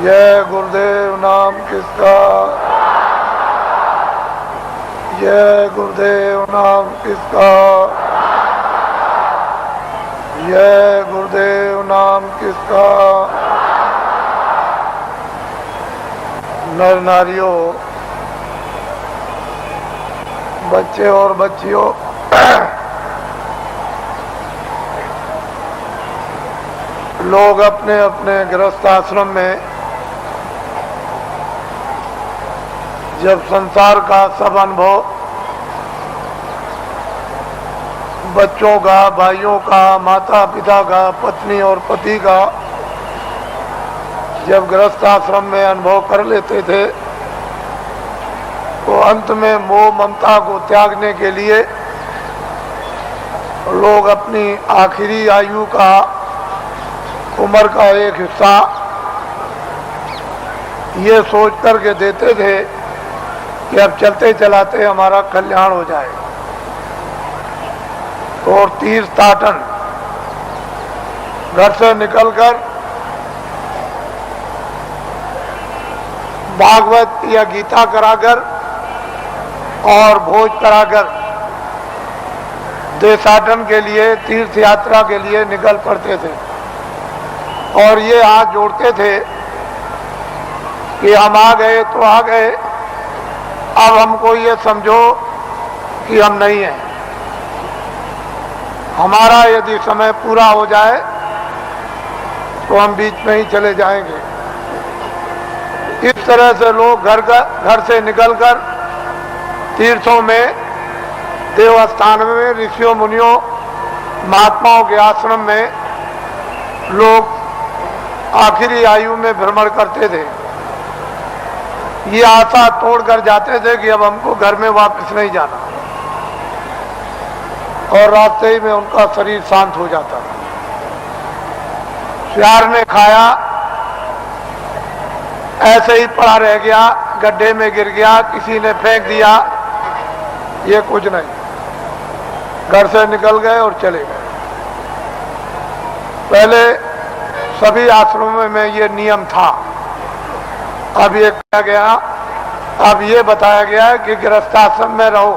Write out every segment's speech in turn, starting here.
ये गुरुदेव नाम किसका, ये गुरुदेव नाम किसका, ये गुरुदेव नाम किसका। नर नारियों, बच्चे और बच्चियों, लोग अपने अपने गृहस्थ आश्रम में जब संसार का सब अनुभव बच्चों का, भाइयों का, माता पिता का, पत्नी और पति का जब गृहस्थ आश्रम में अनुभव कर लेते थे तो अंत में मोह ममता को त्यागने के लिए लोग अपनी आखिरी आयु का, उम्र का एक हिस्सा ये सोच करके देते थे कि अब चलते चलाते हमारा कल्याण हो जाए। तो और तीर्थाटन घर से निकलकर भागवत या गीता कराकर और भोज कराकर देशाटन के लिए, तीर्थ यात्रा के लिए निकल पड़ते थे और ये हाथ जोड़ते थे कि हम आ गए तो आ गए, अब हमको ये समझो कि हम नहीं हैं। हमारा यदि समय पूरा हो जाए तो हम बीच में ही चले जाएंगे। इस तरह से लोग घर से निकलकर तीर्थों में, देवस्थान में, ऋषियों मुनियों महात्माओं के आश्रम में लोग आखिरी आयु में भ्रमण करते थे। ये आशा तोड़कर जाते थे कि अब हमको घर में वापस नहीं जाना, और रास्ते ही में उनका शरीर शांत हो जाता था। सियार ने खाया, ऐसे ही पड़ा रह गया, गड्ढे में गिर गया, किसी ने फेंक दिया, ये कुछ नहीं। घर से निकल गए और चले गए। पहले सभी आश्रमों में ये नियम था, अब ये कहा गया, अब ये बताया गया है कि गृहस्थाश्रम में रहो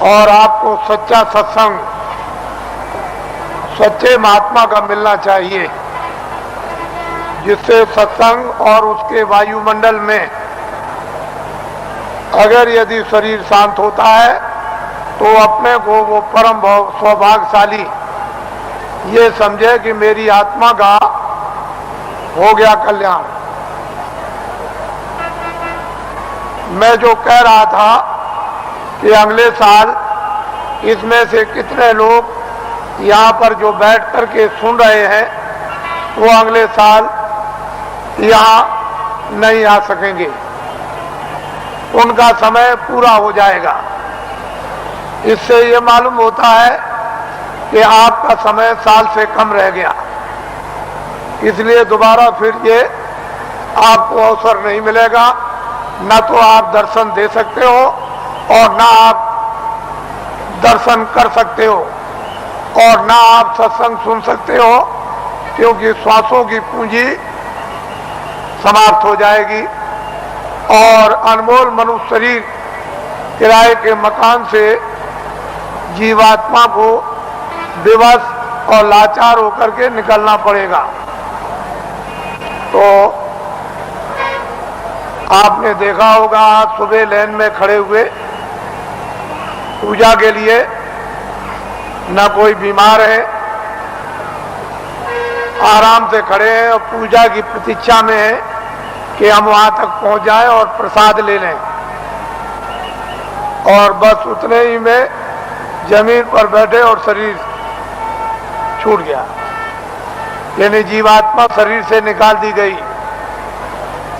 और आपको सच्चा सत्संग, सच्चे महात्मा का मिलना चाहिए, जिससे सत्संग और उसके वायुमंडल में अगर यदि शरीर शांत होता है तो अपने को वो परम सौभाग्यशाली ये समझे कि मेरी आत्मा का हो गया कल्याण। मैं जो कह रहा था कि अगले साल इसमें से कितने लोग यहाँ पर जो बैठ करके सुन रहे हैं वो अगले साल यहाँ नहीं आ सकेंगे, उनका समय पूरा हो जाएगा। इससे ये मालूम होता है कि आपका समय साल से कम रह गया, इसलिए दोबारा फिर ये आपको अवसर नहीं मिलेगा। न तो आप दर्शन दे सकते हो और न आप दर्शन कर सकते हो और न आप सत्संग सुन सकते हो, क्योंकि श्वासों की पूंजी समाप्त हो जाएगी और अनमोल मनुष्य शरीर किराए के मकान से जीवात्मा को विवश और लाचार होकर के निकलना पड़ेगा। तो आपने देखा होगा, आज सुबह लाइन में खड़े हुए पूजा के लिए, न कोई बीमार है, आराम से खड़े हैं और पूजा की प्रतीक्षा में है कि हम वहां तक पहुंच जाएं और प्रसाद ले लें, और बस उतने ही में जमीन पर बैठे और शरीर छूट गया, यानी जीवात्मा शरीर से निकाल दी गई।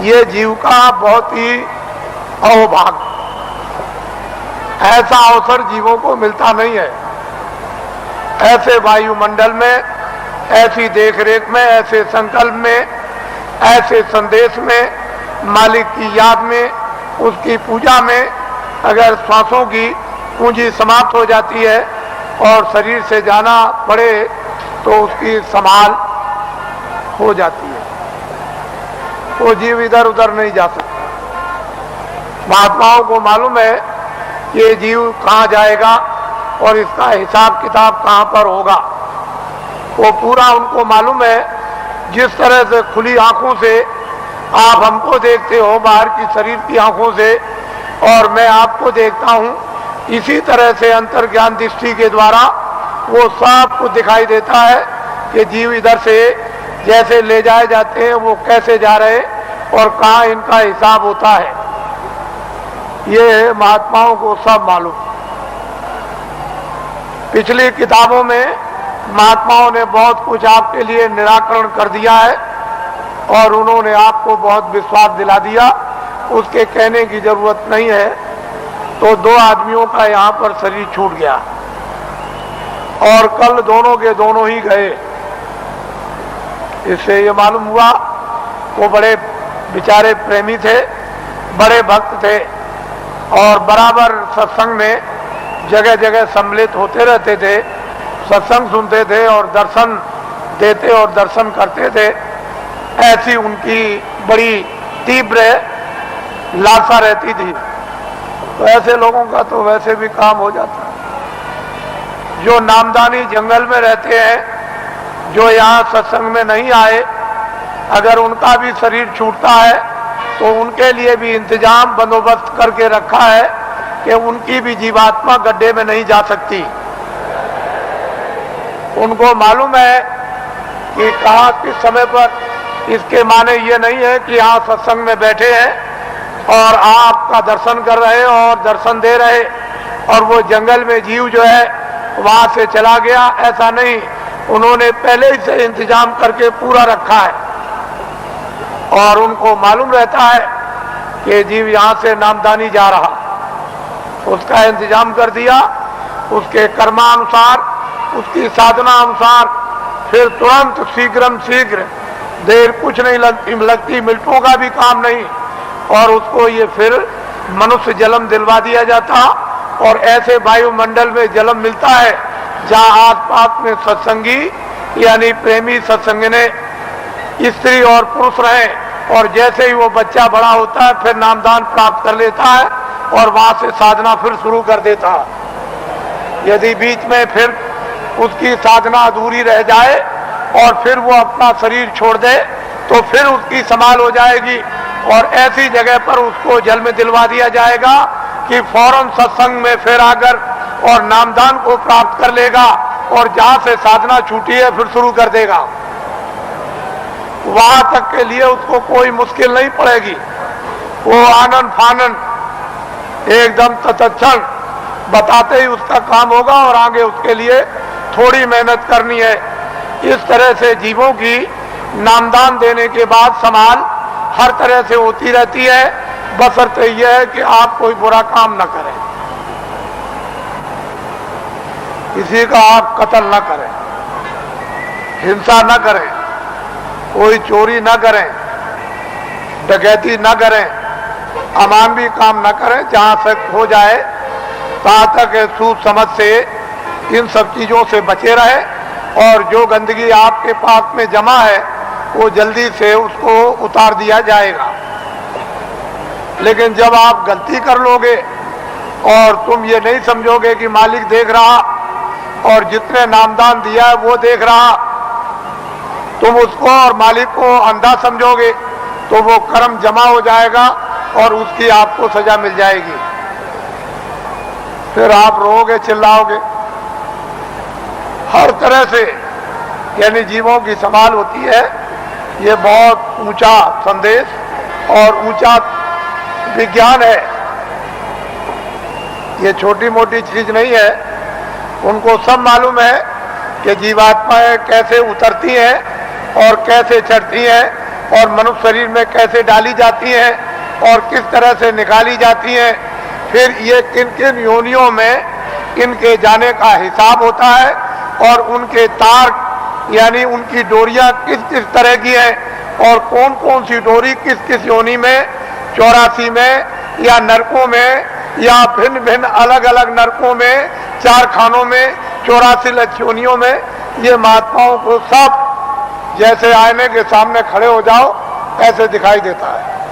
ये जीव का बहुत ही अहोभाग्य, ऐसा अवसर जीवों को मिलता नहीं है। ऐसे वायुमंडल में, ऐसी देखरेख में, ऐसे संकल्प में, ऐसे संदेश में, मालिक की याद में, उसकी पूजा में अगर श्वासों की पूंजी समाप्त हो जाती है और शरीर से जाना पड़े तो उसकी संभाल हो जाती है। वो जीव इधर उधर नहीं जा सकता। महात्माओं को मालूम है ये जीव कहाँ जाएगा और इसका हिसाब किताब कहाँ पर होगा, वो पूरा उनको मालूम है। जिस तरह से खुली आंखों से आप हमको देखते हो बाहर की शरीर की आंखों से, और मैं आपको देखता हूँ, इसी तरह से अंतर्ज्ञान दृष्टि के द्वारा वो सब कुछ दिखाई देता है कि जीव इधर से जैसे ले जाए जाते हैं वो कैसे जा रहे और कहाँ इनका हिसाब होता है। ये महात्माओं को सब मालूम। पिछली किताबों में महात्माओं ने बहुत कुछ आपके लिए निराकरण कर दिया है और उन्होंने आपको बहुत विश्वास दिला दिया, उसके कहने की जरूरत नहीं है। तो दो आदमियों का यहाँ पर शरीर छूट गया और कल दोनों के दोनों ही गए। इससे ये मालूम हुआ वो बड़े बेचारे प्रेमी थे, बड़े भक्त थे और बराबर सत्संग में जगह जगह सम्मिलित होते रहते थे, सत्संग सुनते थे और दर्शन देते और दर्शन करते थे। ऐसी उनकी बड़ी तीव्र लालसा रहती थी। तो ऐसे लोगों का तो वैसे भी काम हो जाता है। जो नामदानी जंगल में रहते हैं, जो यहाँ सत्संग में नहीं आए, अगर उनका भी शरीर छूटता है तो उनके लिए भी इंतजाम बंदोबस्त करके रखा है कि उनकी भी जीवात्मा गड्ढे में नहीं जा सकती। उनको मालूम है कि कहाँ किस समय पर। इसके माने ये नहीं है कि यहाँ सत्संग में बैठे हैं और आपका दर्शन कर रहे और दर्शन दे रहे और वो जंगल में जीव जो है वहां से चला गया, ऐसा नहीं। उन्होंने पहले ही से इंतजाम करके पूरा रखा है और उनको मालूम रहता है कि जीव यहाँ से नामदानी जा रहा, उसका इंतजाम कर दिया। उसके कर्मानुसार, उसकी साधना अनुसार फिर तुरंत शीघ्र देर कुछ नहीं लगती, मिनटों का भी काम नहीं, और उसको ये फिर मनुष्य जन्म दिलवा दिया जाता और ऐसे वायुमंडल में जन्म मिलता है जहाँ आसपास में सत्संगी यानी प्रेमी सत्संगने स्त्री और पुरुष रहे, और जैसे ही वो बच्चा बड़ा होता है फिर नामदान प्राप्त कर लेता है और वहां से साधना फिर शुरू कर देता है। यदि बीच में फिर उसकी साधना अधूरी रह जाए और फिर वो अपना शरीर छोड़ दे तो फिर उसकी संभाल हो जाएगी और ऐसी जगह पर उसको जन्म दिलवा दिया जाएगा कि फौरन सत्संग में फिर आकर और नामदान को प्राप्त कर लेगा और जहां से साधना छूटी है फिर शुरू कर देगा। वहां तक के लिए उसको कोई मुश्किल नहीं पड़ेगी। वो आनंद फानन एकदम तत्क्षण बताते ही उसका काम होगा और आगे उसके लिए थोड़ी मेहनत करनी है। इस तरह से जीवों की नामदान देने के बाद संभाल हर तरह से होती रहती है, बशर्ते यह है कि आप कोई बुरा काम न करें, किसी का आप कत्ल न करें, हिंसा न करें, कोई चोरी न करें, डकैती न करें, अमानवीय काम न करें। जहां तक हो जाए तहां तक सूझ समझ से इन सब चीजों से बचे रहे और जो गंदगी आपके पास में जमा है वो जल्दी से उसको उतार दिया जाएगा। लेकिन जब आप गलती कर लोगे और तुम ये नहीं समझोगे कि मालिक देख रहा और जितने नामदान दिया है वो देख रहा, तुम उसको और मालिक को अंधा समझोगे तो वो कर्म जमा हो जाएगा और उसकी आपको सजा मिल जाएगी। फिर आप रोओगे, चिल्लाओगे। हर तरह से यानी जीवों की संभाल होती है। ये बहुत ऊंचा संदेश और ऊंचा विज्ञान है। ये छोटी मोटी चीज नहीं है। उनको सब मालूम है कि जीवात्माएं कैसे उतरती हैं और कैसे चढ़ती हैं और मनुष्य शरीर में कैसे डाली जाती हैं और किस तरह से निकाली जाती हैं। फिर ये किन किन योनियों में इनके जाने का हिसाब होता है और उनके तार यानी उनकी डोरियां किस किस तरह की हैं और कौन कौन सी डोरी किस किस योनि में, 84 में या नरकों में या भिन्न भिन्न अलग अलग नरकों में, 4 खानों में, 84 लक्ष योनियों में, ये महात्माओं को सब जैसे आईने के सामने खड़े हो जाओ ऐसे दिखाई देता है।